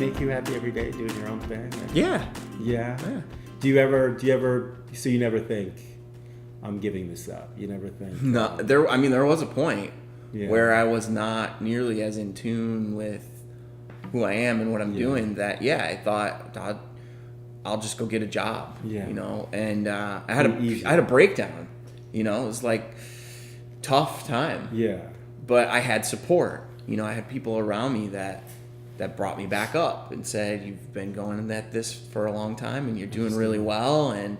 make you happy every day doing your own thing? Yeah. Yeah. Do you ever? So you never think, I'm giving this up. You never think. No, there was a point where I was not nearly as in tune with who I am and what I'm doing. That I thought I'll just go get a job. Yeah. And I had a breakdown. It was like tough time. Yeah. But I had support. I had people around me that brought me back up and said, you've been going at this for a long time and you're doing really well, and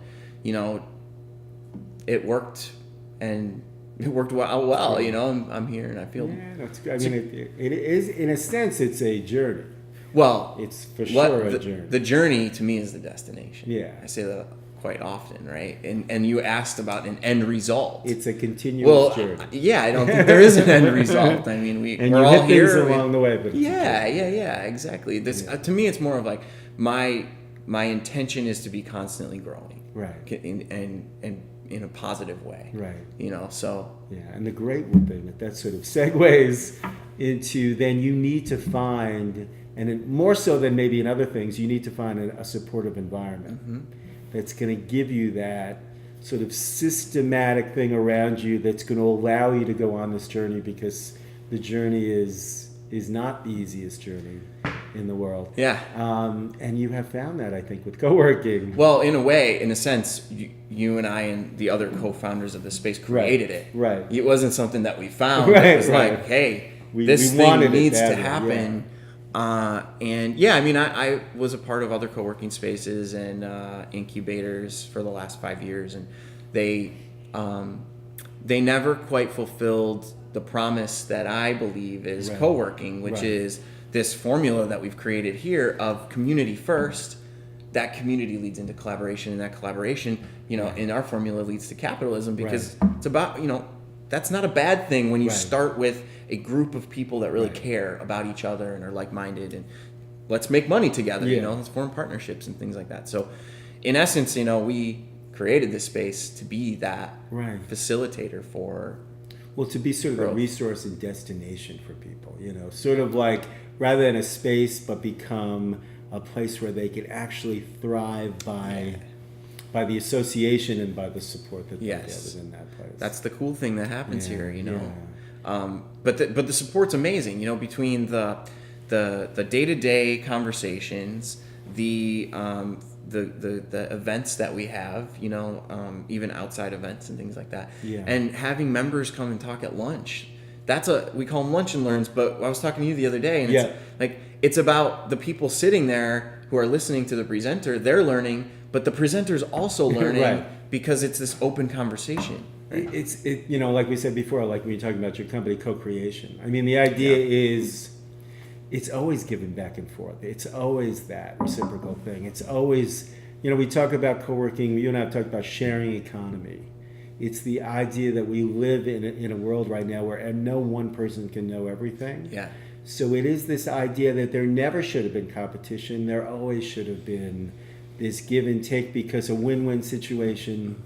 it worked, and it worked well. I'm here and I feel that's good. I mean, it is, in a sense, it's a journey. Well, it's for sure a journey. The journey to me is the destination. Yeah. I say that quite often, right? And you asked about an end result. It's a continuous journey. Yeah, I don't think there is an end result. I mean, we're all here. Things along the way, but exactly. This to me, it's more of like my intention is to be constantly growing, right? And in a positive way, right? So and the great thing that sort of segues into, then you need to find, and more so than maybe in other things, you need to find a supportive environment. Mm-hmm. That's going to give you that sort of systematic thing around you that's going to allow you to go on this journey, because the journey is not the easiest journey in the world. Yeah. And you have found that, I think, with co-working. Well, in a way, in a sense, you and I and the other co-founders of the space created it. Right. It wasn't something that we found. It was like, hey, this thing needs to happen. I was a part of other co-working spaces and incubators for the last 5 years, and they never quite fulfilled the promise that I believe is co-working, which is this formula that we've created here of community first. That community leads into collaboration, and that collaboration, in our formula, leads to capitalism, because it's about, that's not a bad thing when you start with a group of people that really care about each other and are like-minded, and let's make money together, let's form partnerships and things like that. So in essence, we created this space to be that facilitator for to be sort of growth. A resource and destination for people, sort of like, rather than a space, but become a place where they can actually thrive by the association and by the support that they get within that place. That's the cool thing that happens here, But the support's amazing, between the day-to-day conversations, the events that we have, even outside events and things like that, and having members come and talk at lunch. We call them lunch and learns, but I was talking to you the other day, and it's about the people sitting there who are listening to the presenter. They're learning, but the presenter's also learning because it's this open conversation. Right? It's like we said before, like when you're talking about your company, co-creation. I mean, the idea is it's always giving back and forth. It's always that reciprocal thing. It's always, we talk about co-working. You and I have talked about sharing economy. It's the idea that we live in a world right now where no one person can know everything. Yeah. So it is this idea that there never should have been competition. There always should have been this give and take, because a win-win situation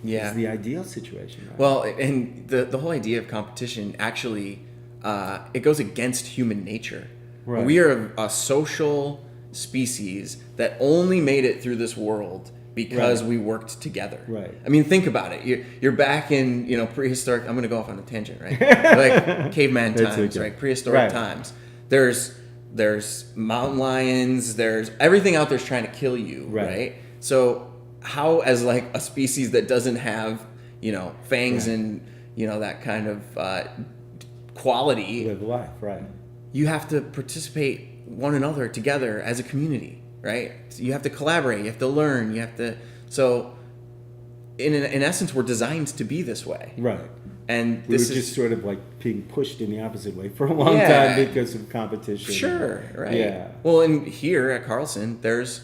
is the ideal situation. Right? Well, and the whole idea of competition actually, it goes against human nature. Right. We are a social species that only made it through this world because we worked together. Right. I mean, think about it. You're back in prehistoric. I'm going to go off on a tangent, right? Like caveman times, right? Prehistoric times. There's mountain lions. There's everything out there's trying to kill you, right? So how, as like a species that doesn't have fangs and that kind of quality, live life, right? You have to participate one another together as a community. Right? So you have to collaborate, you have to learn, so in essence, we're designed to be this way. Right. And we were just sort of like being pushed in the opposite way for a long time because of competition. Sure, right. Yeah. Well, and here at Carlson, there's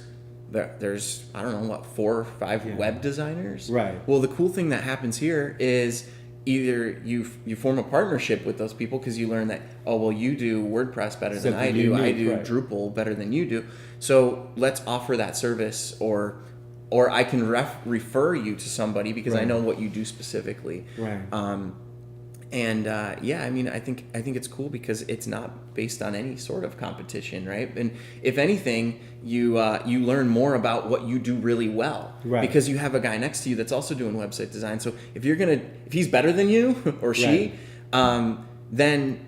I don't know, 4 or 5 web designers. Right. Well, the cool thing that happens here is either you form a partnership with those people because you learn that, you do WordPress better than I do. I do Drupal better than you do. So let's offer that service, or I can refer you to somebody because I know what you do specifically. Right. And yeah, I mean, I think it's cool because it's not based on any sort of competition, right? And if anything, you learn more about what you do really well, Right. because you have a guy next to you that's also doing website design. So if he's better than you or she, then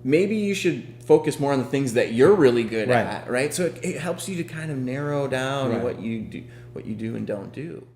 maybe you should focus more on the things that you're really good at, right? So it helps you to kind of narrow down what you do and don't do.